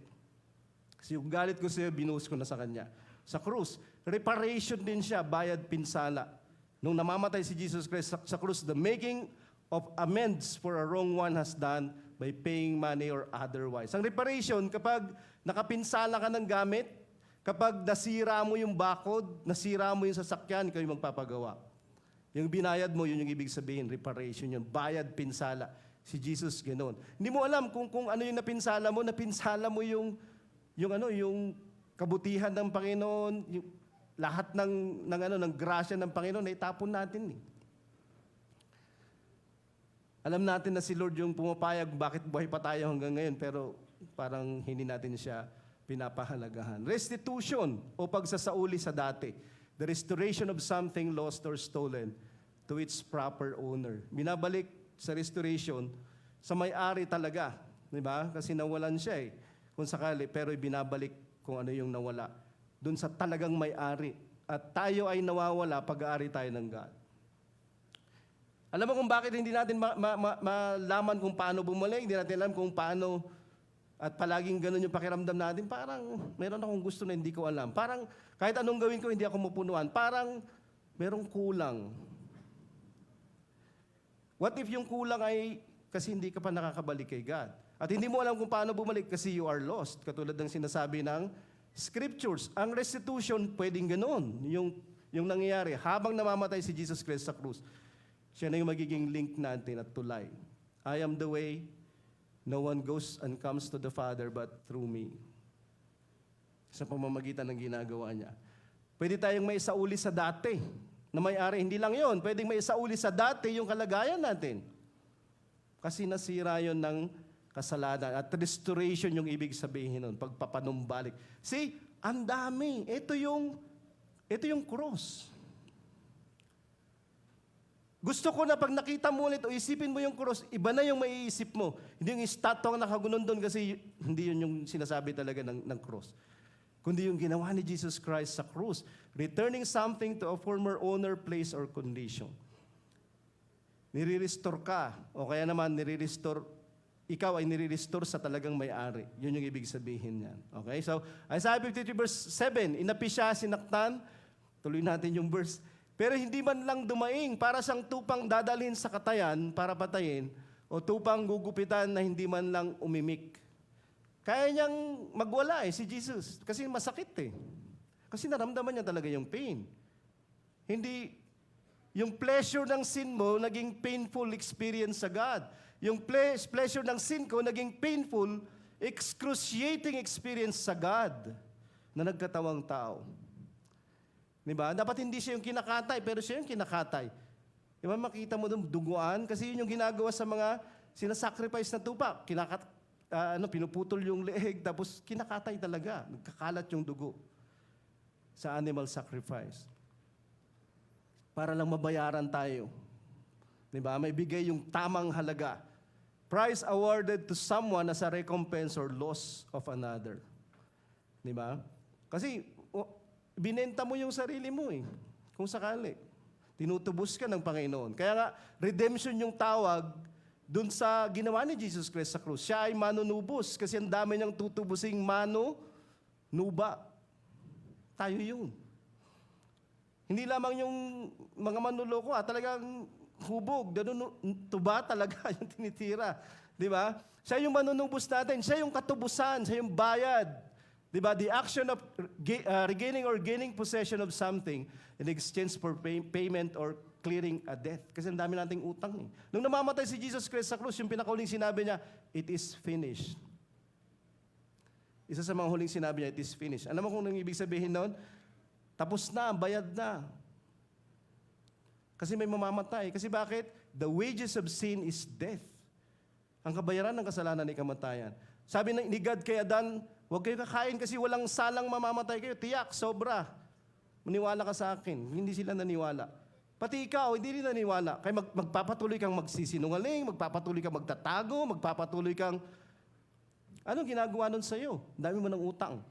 Kasi yung galit ko sa'yo, binuhos ko na sa Kanya. Sa krus, reparation din siya, bayad pinsala. Nung namamatay si Jesus Christ sa krus, the making of amends for a wrong one has done by paying money or otherwise. Ang reparation, kapag nakapinsala ka ng gamit, kapag nasira mo yung bakod, nasira mo yung sasakyan, ikaw yung magpapagawa. Yung binayad mo, yun yung ibig sabihin, reparation yun. Bayad, pinsala. Si Jesus, ganoon. Hindi mo alam kung ano yung napinsala mo yung kabutihan ng Panginoon, yung lahat ng grasya ng Panginoon, naitapon natin eh. Alam natin na si Lord yung pumapayag, bakit buhay pa tayo hanggang ngayon, pero parang hindi natin siya pinapahalagahan. Restitution o pagsasauli sa dati. The restoration of something lost or stolen to its proper owner. Binabalik sa restoration sa may-ari talaga. Diba? Kasi nawalan siya eh. Kung sakali, pero ibinabalik kung ano yung nawala. Doon sa talagang may-ari. At tayo ay nawawala pag-aari tayo ng God. Alam mo kung bakit hindi natin malaman kung paano bumalik, hindi natin alam kung paano, at palaging ganun yung pakiramdam natin, parang meron akong gusto na hindi ko alam. Parang kahit anong gawin ko, hindi ako mapunuan. Parang merong kulang. What if yung kulang ay kasi hindi ka pa nakakabalik kay God? At hindi mo alam kung paano bumalik kasi you are lost. Katulad ng sinasabi ng Scriptures. Ang restitution, pwedeng ganun. Yung nangyayari, habang namamatay si Jesus Christ sa krus, siya na yung magiging link natin at tulay. I am the way, no one goes and comes to the Father but through me. Sa pamamagitan ng ginagawa niya. Pwede tayong may isauli sa dati na may-ari. Hindi lang yon, pwedeng may isauli sa dati yung kalagayan natin. Kasi nasira yon ng kasalanan. At restoration yung ibig sabihin nun, pagpapanumbalik. See, ang dami. Ito yung cross. Gusto ko na pag nakita mo ulit o isipin mo yung cross, iba na yung maiisip mo. Hindi yung statue ang nakagunon doon kasi hindi yun yung sinasabi talaga ng cross. Kundi yung ginawa ni Jesus Christ sa cross, returning something to a former owner, place, or condition. Nire-restore ka, o kaya naman ikaw ay nire-restore sa talagang may-ari. Yun yung ibig sabihin niyan. Okay? So, Isaiah 53 verse 7, inapi siya, sinaktan. Tuloy natin yung verse. Pero hindi man lang dumaing para siyang tupang dadalhin sa katayan para patayin o tupang gugupitan na hindi man lang umimik. Kaya niyang magwala si Jesus kasi masakit eh. Kasi naramdaman niya talaga yung pain. Hindi, yung pleasure ng sin mo naging painful experience sa God. Yung pleasure ng sin ko naging painful, excruciating experience sa God na nagkatawang tao. Diba? Dapat hindi siya yung kinakatay, pero siya yung kinakatay. Diba makita mo doon, duguan, kasi yun yung ginagawa sa mga sinasacrifice na tupa. Pinuputol yung leeg, tapos kinakatay talaga. Nagkakalat yung dugo sa animal sacrifice. Para lang mabayaran tayo. Diba? May bigay yung tamang halaga. Price awarded to someone as a recompense or loss of another. Diba? Kasi, binenta mo yung sarili mo eh. Kung sakali. Tinutubos ka ng Panginoon. Kaya nga, redemption yung tawag dun sa ginawa ni Jesus Christ sa krus. Siya ay manunubos kasi ang dami niyang tutubusing nuba. Tayo yun. Hindi lamang yung mga manloloko, talagang hubog, tuba talaga yung tinitira. Di ba? Siya yung manunubos natin. Siya yung katubusan. Siya yung bayad. Diba? The action of regaining or gaining possession of something in exchange for payment or clearing a debt. Kasi ang dami nating utang eh. Nung namamatay si Jesus Christ sa krus, yung pinakauling sinabi niya, it is finished. Isa sa mga huling sinabi niya, it is finished. Alam mo kung anong ibig sabihin noon? Tapos na, bayad na. Kasi may mamamatay. Kasi bakit? The wages of sin is death. Ang kabayaran ng kasalanan ay kamatayan. Sabi ni God kay Adan, huwag kayo kakain kasi walang salang mamamatay kayo. Tiyak, sobra. Maniwala ka sa akin. Hindi sila naniwala. Pati ikaw, hindi rin naniwala. Kaya magpapatuloy kang magsisinungaling, magpapatuloy kang magtatago, magpapatuloy kang... Anong ginagawa nun sa'yo? Dami mo ng utang.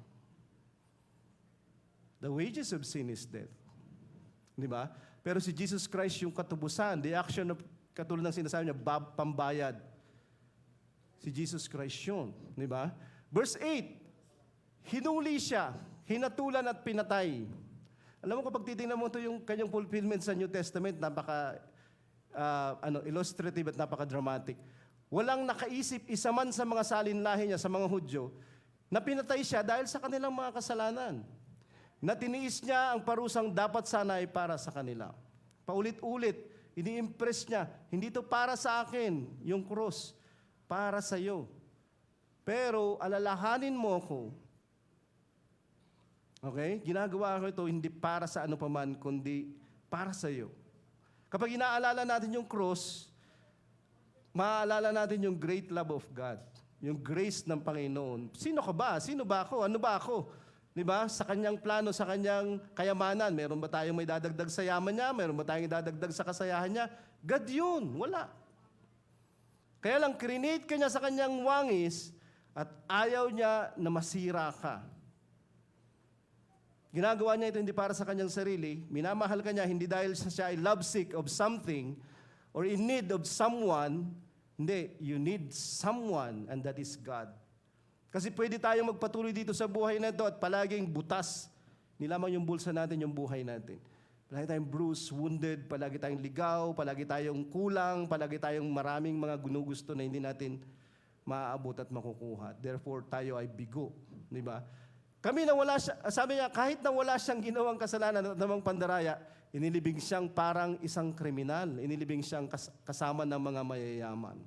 The wages of sin is death. Di ba? Pero si Jesus Christ yung katubusan, the action of, katulad ng sinasabi niya, pambayad. Si Jesus Christ yun. Di ba? Verse 8, hinuli siya, hinatulan at pinatay. Alam mo, kapag titingnan mo ito yung kanyang fulfillment sa New Testament, napaka illustrative at napaka-dramatic. Walang nakaisip isa man sa mga salinlahi niya, sa mga Hudyo, na pinatay siya dahil sa kanilang mga kasalanan. Na tiniis niya ang parusang dapat sana ay para sa kanila. Paulit-ulit, ini-impress niya, hindi ito para sa akin, yung cross, para sa iyo. Pero alalahanin mo ako. Okay? Ginagawa ko ito hindi para sa ano paman, kundi para sa iyo. Kapag inaalala natin yung cross, maaalala natin yung great love of God, yung grace ng Panginoon. Sino ka ba? Sino ba ako? Ano ba ako? Diba? Sa kanyang plano, sa kanyang kayamanan, meron ba tayong may dadagdag sa yaman niya? Meron ba tayong dadagdag sa kasayahan niya? God yun. Wala. Kaya lang, krinate ka niya sa kanyang wangis at ayaw niya na masira ka. Ginagawa niya ito hindi para sa kanyang sarili. Minamahal ka niya hindi dahil siya ay lovesick of something or in need of someone. Hindi, you need someone and that is God. Kasi pwede tayong magpatuloy dito sa buhay na ito at palaging butas. Nilamang yung bulsa natin, yung buhay natin. Palagi tayong bruised, wounded, palagi tayong ligaw, palagi tayong kulang, palagi tayong maraming mga gusto na hindi natin maaabot at makukuha. Therefore, tayo ay bigo. Di ba? Kami na wala siya, sabi niya, kahit na wala siyang ginawang kasalanan at namang pandaraya, inilibing siyang parang isang kriminal. Inilibing siyang kasama ng mga mayayaman.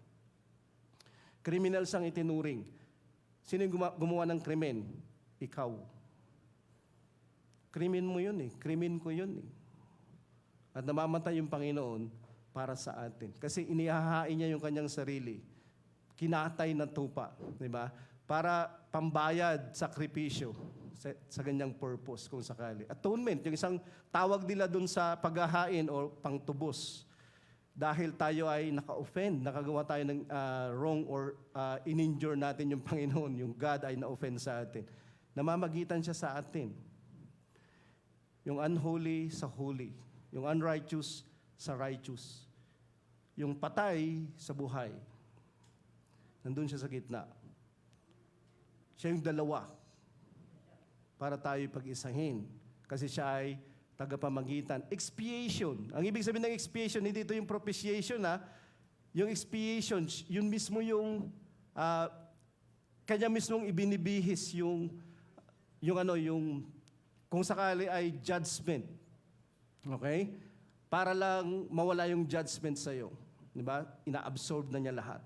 Kriminal siyang itinuring. Sino yung gumawa ng krimen? Ikaw. Krimen mo yun eh. Krimen ko yun eh. At namamatay yung Panginoon para sa atin. Kasi inihahain niya yung kanyang sarili. Kinatay na tupa. Diba? Para pambayad, sakripisyo sa ganyang purpose kung sakali. Atonement, yung isang tawag nila dun sa paghahain o pangtubos. Dahil tayo ay naka-offend, nakagawa tayo ng wrong or in-injure natin yung Panginoon, yung God ay na-offend sa atin. Namamagitan siya sa atin. Yung unholy sa holy. Yung unrighteous sa righteous. Yung patay sa buhay. Nandun siya sa gitna. Siya yung dalawa. Para tayo pag-isahin. Kasi siya ay tagapamagitan. Expiation. Ang ibig sabihin ng expiation, hindi ito yung propitiation, ha? Yung expiation, yun mismo yung kanya mismong ibinibihis yung kung sakali ay judgment. Okay? Para lang mawala yung judgment sa'yo. Diba? Ina-absorb na niya lahat.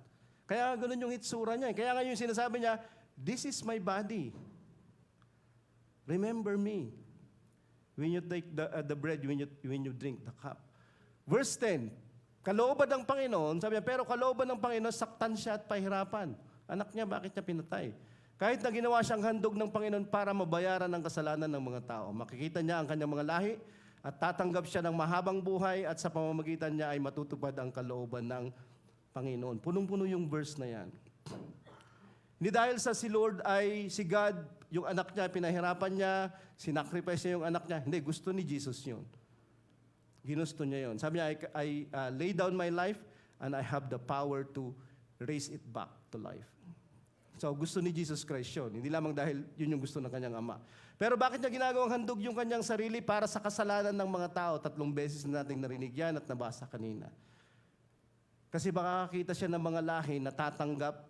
Kaya ganun yung itsura niya. Kaya nga yung sinasabi niya, this is my body. Remember me. When you take the bread, when you drink the cup. Verse 10, kalooban ng Panginoon, sabi niya, pero kalooban ng Panginoon, saktan siya at pahirapan. Anak niya, bakit niya pinatay? Kahit na ginawa siyang handog ng Panginoon para mabayaran ang kasalanan ng mga tao. Makikita niya ang kanyang mga lahi at tatanggap siya ng mahabang buhay at sa pamamagitan niya ay matutupad ang kalooban ng Panginoon. Punong-puno yung verse na yan. Hindi dahil sa si Lord ay si God, yung anak niya, pinahirapan niya, sinacrifice niya yung anak niya. Hindi, gusto ni Jesus yun. Ginusto niya yun. Sabi niya, I lay down my life and I have the power to raise it back to life. So, gusto ni Jesus Christ yun. Hindi lamang dahil yun yung gusto ng kanyang ama. Pero bakit niya ginagawang handog yung kanyang sarili para sa kasalanan ng mga tao? 3 beses na nating narinig yan at nabasa kanina. Kasi makakakita siya ng mga lahi na tatanggap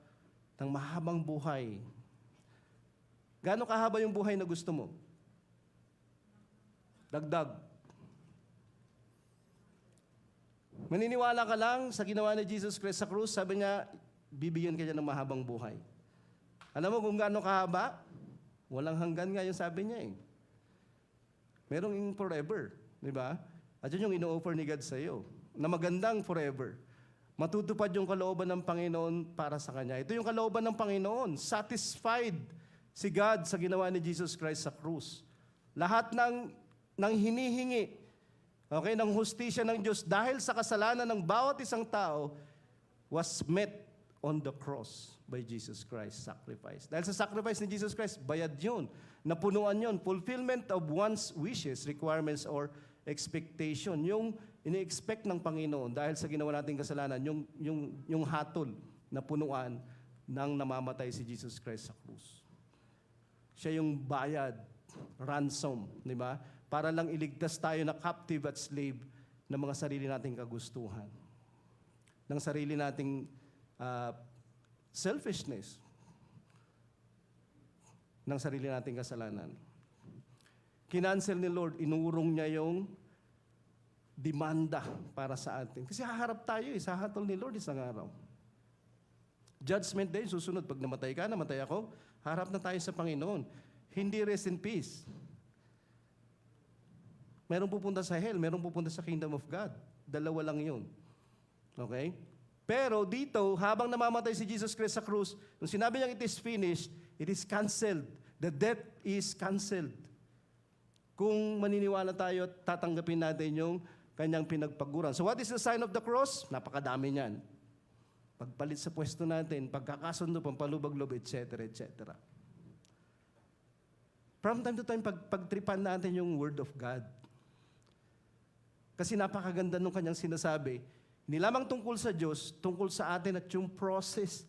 ng mahabang buhay. Gaano kahaba yung buhay na gusto mo? Dagdag. Maniniwala ka lang sa ginawa ni Jesus Christ sa krus, sabi niya, bibigyan ka niya ng mahabang buhay. Alam mo kung gaano kahaba? Walang hanggan nga yung sabi niya eh. Merong in forever, di ba? At yun yung ino-offer ni God sa iyo, na magandang forever. Matutupad yung kalooban ng Panginoon para sa kanya. Ito yung kalooban ng Panginoon. Satisfied si God sa ginawa ni Jesus Christ sa krus. Lahat ng hinihingi, okay, ng hustisya ng Diyos dahil sa kasalanan ng bawat isang tao was met on the cross by Jesus Christ's sacrifice. Dahil sa sacrifice ni Jesus Christ, bayad yun. Napunuan yun. Fulfillment of one's wishes, requirements, or expectation. Yung ini-expect ng Panginoon dahil sa ginawa nating kasalanan, yung hatol na punuan ng namamatay si Jesus Christ sa krus. Siya yung bayad, ransom, di ba? Para lang iligtas tayo na captive at slave ng mga sarili nating kagustuhan. Ng sarili nating selfishness. Ng sarili nating kasalanan. Kinancel ni Lord, inurong niya yung demanda para sa atin. Kasi haharap tayo, sahatol ni Lord isang araw. Judgment day, susunod. Pag namatay ka, namatay ako, harap na tayo sa Panginoon. Hindi rest in peace. Merong pupunta sa hell, merong pupunta sa kingdom of God. Dalawa lang yun. Okay? Pero dito, habang namamatay si Jesus Christ sa krus, nung sinabi niyang it is finished, it is canceled. The death is canceled. Kung maniniwala tayo at tatanggapin natin yung kanyang pinagpaguran. So what is the sign of the cross? Napakadami niyan. Pagpalit sa pwesto natin, pagkakasundo, pampalubag-loob, etc., etc. From time to time, pagtripan natin yung Word of God. Kasi napakaganda nung kanyang sinasabi, hindi lamang tungkol sa Diyos, tungkol sa atin at yung process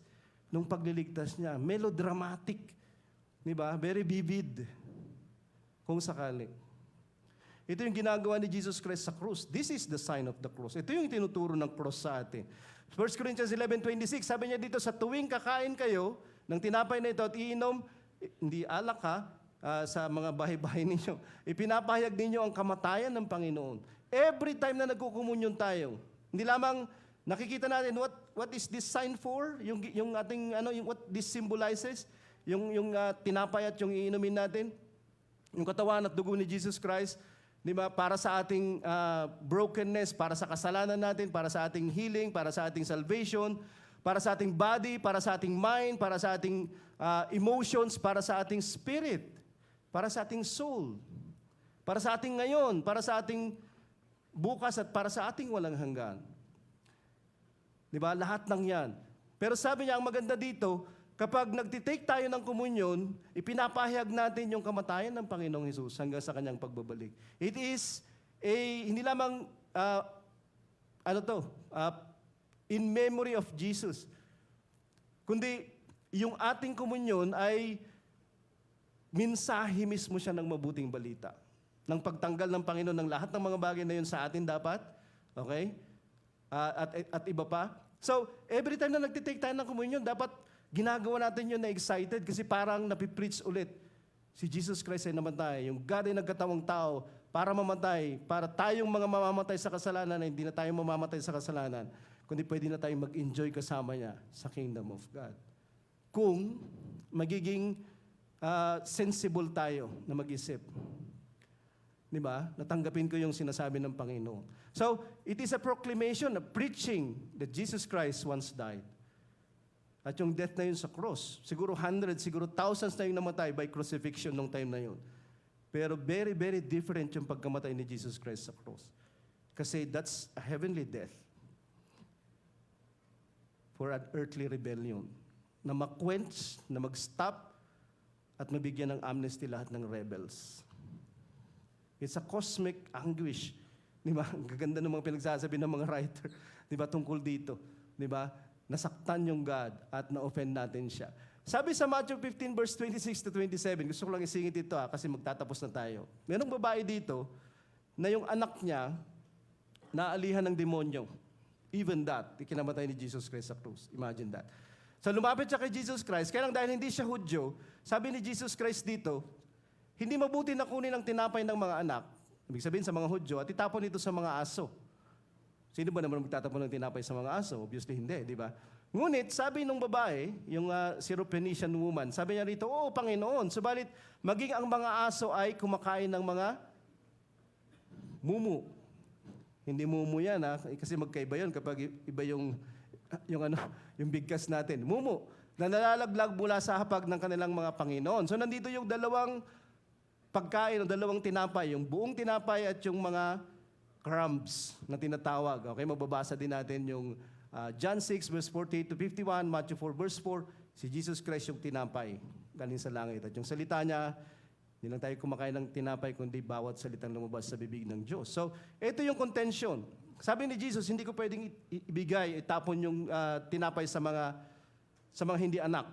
nung pagliligtas niya. Melodramatic. Diba? Very vivid. Kung sakali. Ito yung ginagawa ni Jesus Christ sa krus. This is the sign of the cross. Ito yung tinuturo ng cross sa atin. 1 Corinthians 11:26, sabi niya dito, sa tuwing kakain kayo ng tinapay na ito at iinom, hindi alak ha, sa mga bahay-bahay ninyo, ipinapahayag ninyo ang kamatayan ng Panginoon. Every time na nagkukumunyon tayo, hindi lamang nakikita natin what is this sign for? Yung ating yung what this symbolizes, yung tinapay at yung iinumin natin, yung katawan at dugo ni Jesus Christ, di ba? Para sa ating brokenness, para sa kasalanan natin, para sa ating healing, para sa ating salvation, para sa ating body, para sa ating mind, para sa ating emotions, para sa ating spirit, para sa ating soul, para sa ating ngayon, para sa ating bukas at para sa ating walang hanggan. Di ba? Lahat ng yan. Pero sabi niya, ang maganda dito, kapag nagtitake tayo ng komunyon, ipinapahayag natin yung kamatayan ng Panginoong Hesus hanggang sa kanyang pagbabalik. It is hindi lamang, in memory of Jesus. Kundi, yung ating komunyon ay mensahe mismo siya ng mabuting balita. Ng pagtanggal ng Panginoon ng lahat ng mga bagay na yun sa atin dapat. Okay? At iba pa. So, every time na nagtitake tayo ng komunyon, dapat ginagawa natin yun na excited kasi parang napipreach ulit. Si Jesus Christ ay namatay. Yung God ay nagkatawang tao para mamatay. Para tayong mga mamamatay sa kasalanan na hindi na tayo mamamatay sa kasalanan. Kundi pwede na tayong mag-enjoy kasama niya sa kingdom of God. Kung magiging sensible tayo na mag-isip. Di ba? Natanggapin ko yung sinasabi ng Panginoon. So, it is a proclamation, a preaching that Jesus Christ once died. At yung death na yun sa cross, siguro hundreds, siguro thousands na yung namatay by crucifixion nung time na yun. Pero very, very different yung pagkamatay ni Jesus Christ sa cross. Kasi that's a heavenly death for an earthly rebellion. Na ma-quench, na mag-stop, at mabigyan ng amnesty lahat ng rebels. It's a cosmic anguish. Di ba? Ang gaganda ng mga pinagsasabi ng mga writer. Di ba? Tungkol dito. Di ba? Nasaktan yung God at na-offend natin siya. Sabi sa Matthew 15 verse 26 to 27, gusto ko lang isingit ito kasi magtatapos na tayo. Merong babae dito na yung anak niya naalihan ng demonyo. Even that, ikinamatay ni Jesus Christ sa krus. Imagine that. So lumapit siya kay Jesus Christ, kaya lang dahil hindi siya Hudyo, sabi ni Jesus Christ dito, hindi mabuti na kunin ang tinapay ng mga anak, ibig sabihin sa mga Hudyo, at itapon ito sa mga aso. Sino ba naman magtatapon ng tinapay sa mga aso? Obviously hindi, di ba? Ngunit, sabi nung babae, yung Syrophoenician woman, sabi niya rito, oo, Panginoon, subalit maging ang mga aso ay kumakain ng mga mumu. Hindi mumu yan, ha? Kasi magkaiba yun kapag iba yung bigkas natin. Mumu, na nalalaglag mula sa hapag ng kanilang mga Panginoon. So nandito yung dalawang pagkain o dalawang tinapay, yung buong tinapay at yung mga crumbs na tinatawag. Okay, mababasa din natin yung John 6 verse 48 to 51, Matthew 4 verse 4, si Jesus Christ yung tinapay galing sa langit. At yung salita niya, hindi lang tayo kumakain ng tinapay, kundi bawat salitang lumabas sa bibig ng Diyos. So, ito yung contention. Sabi ni Jesus, hindi ko pwedeng ibigay, itapon yung tinapay sa mga hindi anak.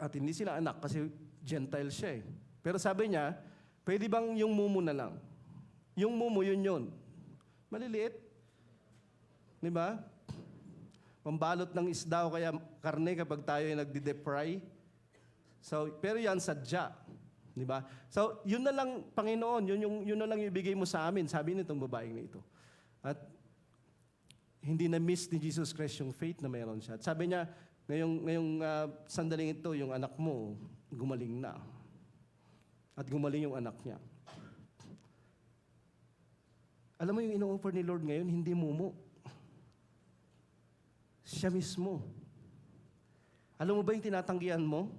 At hindi sila anak kasi Gentile siya eh. Pero sabi niya, pwede bang yung mumu na lang? Yung mumu, yun. Maliliit. Di ba? Pambalot ng isda o kaya karne kapag tayo ay nagdi-deep fry. So, pero yan sadya. Di ba? So, yun na lang, Panginoon, yun na lang yung ibigay mo sa amin, sabi nitong babaeng na ito. At hindi na-miss ni Jesus Christ yung faith na mayroon siya. At sabi niya, ngayong sandaling ito, yung anak mo, gumaling na. At gumaling yung anak niya. Alam mo yung ino-offer ni Lord ngayon, hindi mumu. Siya mismo. Alam mo ba yung tinatanggihan mo?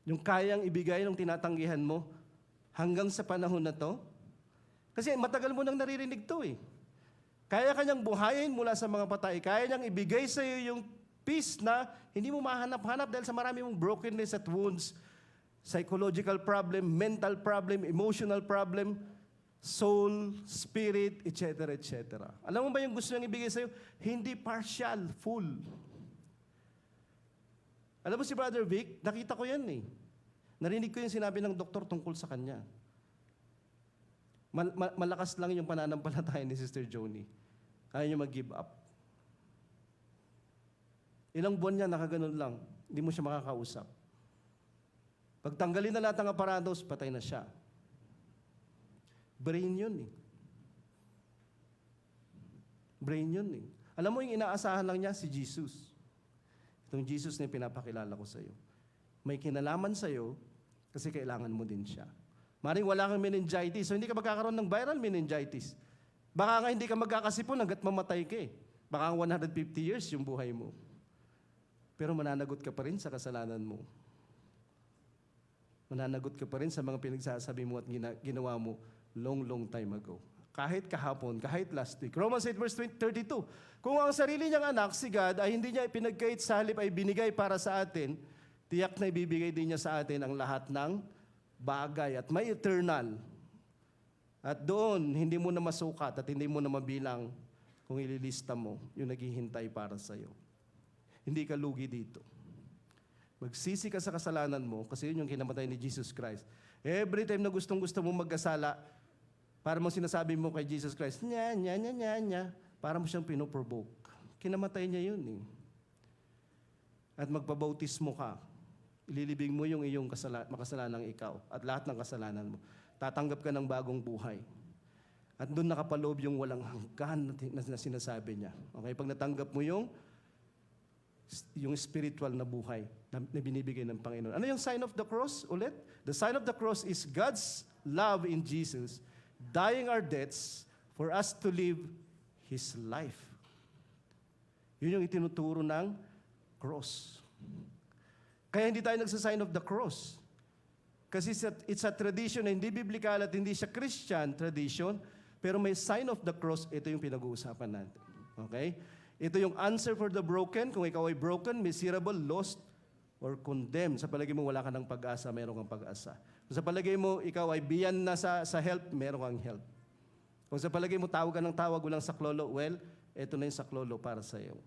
Yung kayang ibigay ng tinatanggihan mo hanggang sa panahon na to? Kasi matagal mo nang naririnig to eh. Kaya kanyang buhayin mula sa mga patay. Kaya niyang ibigay sa iyo yung peace na hindi mo mahanap-hanap dahil sa marami mong brokenness at wounds, psychological problem, mental problem, emotional problem, soul, spirit, etc., etc. Alam mo ba yung gusto niyang ibigay sa iyo? Hindi partial, full. Alam mo si Brother Vic, nakita ko yan eh. Narinig ko yung sinabi ng doktor tungkol sa kanya. Malakas lang yung pananampalataya ni Sister Joni. Kaya niya mag-give up. Ilang buwan niya, nakaganon lang. Hindi mo siya makakausap. Pagtanggalin na lahat ng aparatos, patay na siya. Brain yun eh. Brain yun eh. Alam mo yung inaasahan lang niya, si Jesus. Itong Jesus na pinapakilala ko sa iyo. May kinalaman sa iyo kasi kailangan mo din siya. Maring wala kang meningitis, so hindi ka magkakaroon ng viral meningitis. Baka nga hindi ka magkakasipon hanggat mamatay ka eh. Baka 150 years yung buhay mo. Pero mananagot ka pa rin sa kasalanan mo. Mananagot ka pa rin sa mga pinagsasabi mo at ginawa mo long time ago. Kahit kahapon, kahit last week. Romans 8 verse 32. Kung ang sarili niyang anak, si God, ay hindi niya ipinagkait sa halip ay binigay para sa atin, tiyak na ibibigay din niya sa atin ang lahat ng bagay at may eternal. At doon, hindi mo na masukat at hindi mo na mabilang kung ililista mo yung naghihintay para sa iyo. Hindi ka lugi dito. Magsisi ka sa kasalanan mo kasi yun yung kinamatay ni Jesus Christ. Every time na gustong-gusto mo magkasala, para mo sinasabi mo kay Jesus Christ, nya, para mo siyang pinoprovoke. Kinamatay niya yun eh. At magpabautismo ka. Ililibing mo yung iyong makasalanang ikaw at lahat ng kasalanan mo. Tatanggap ka ng bagong buhay. At doon nakapaloob yung walang hanggan na sinasabi niya. Okay? Pag natanggap mo yung spiritual na buhay na binibigay ng Panginoon. Ano yung sign of the cross ulit? The sign of the cross is God's love in Jesus, dying our debts for us to live His life. Yun yung itinuturo ng cross. Kaya hindi tayo nagsasign of the cross. Kasi it's a tradition na hindi biblical at hindi siya Christian tradition, pero may sign of the cross, ito yung pinag-uusapan natin. Okay? Ito yung answer for the broken. Kung ikaw ay broken, miserable, lost, or condemned. Sa palagay mo wala ka ng pag-asa, meron kang pag-asa. Kung sa palagay mo ikaw ay beyond na sa help, meron kang help. Kung sa palagay mo tawag ka ng tawag, walang saklolo, well, ito na yung saklolo para sa iyo.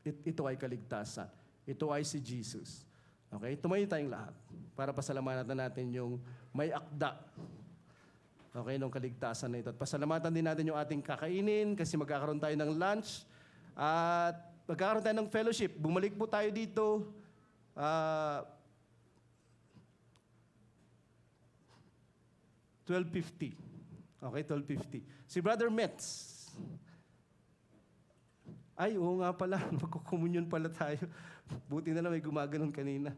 Ito ay kaligtasan. Ito ay si Jesus. Okay? Tumayo tayong lahat para pasalamatan natin yung may akda. Okay, nung kaligtasan na ito. At pasalamatan din natin yung ating kakainin kasi magkakaroon tayo ng lunch at magkakaroon tayo ng fellowship. Bumalik po tayo dito. 12:50. Okay, 12:50. Si Brother Metz. Ay, oo nga pala. Magkukomunyon pala tayo. Buti na lang may gumaganon kanina.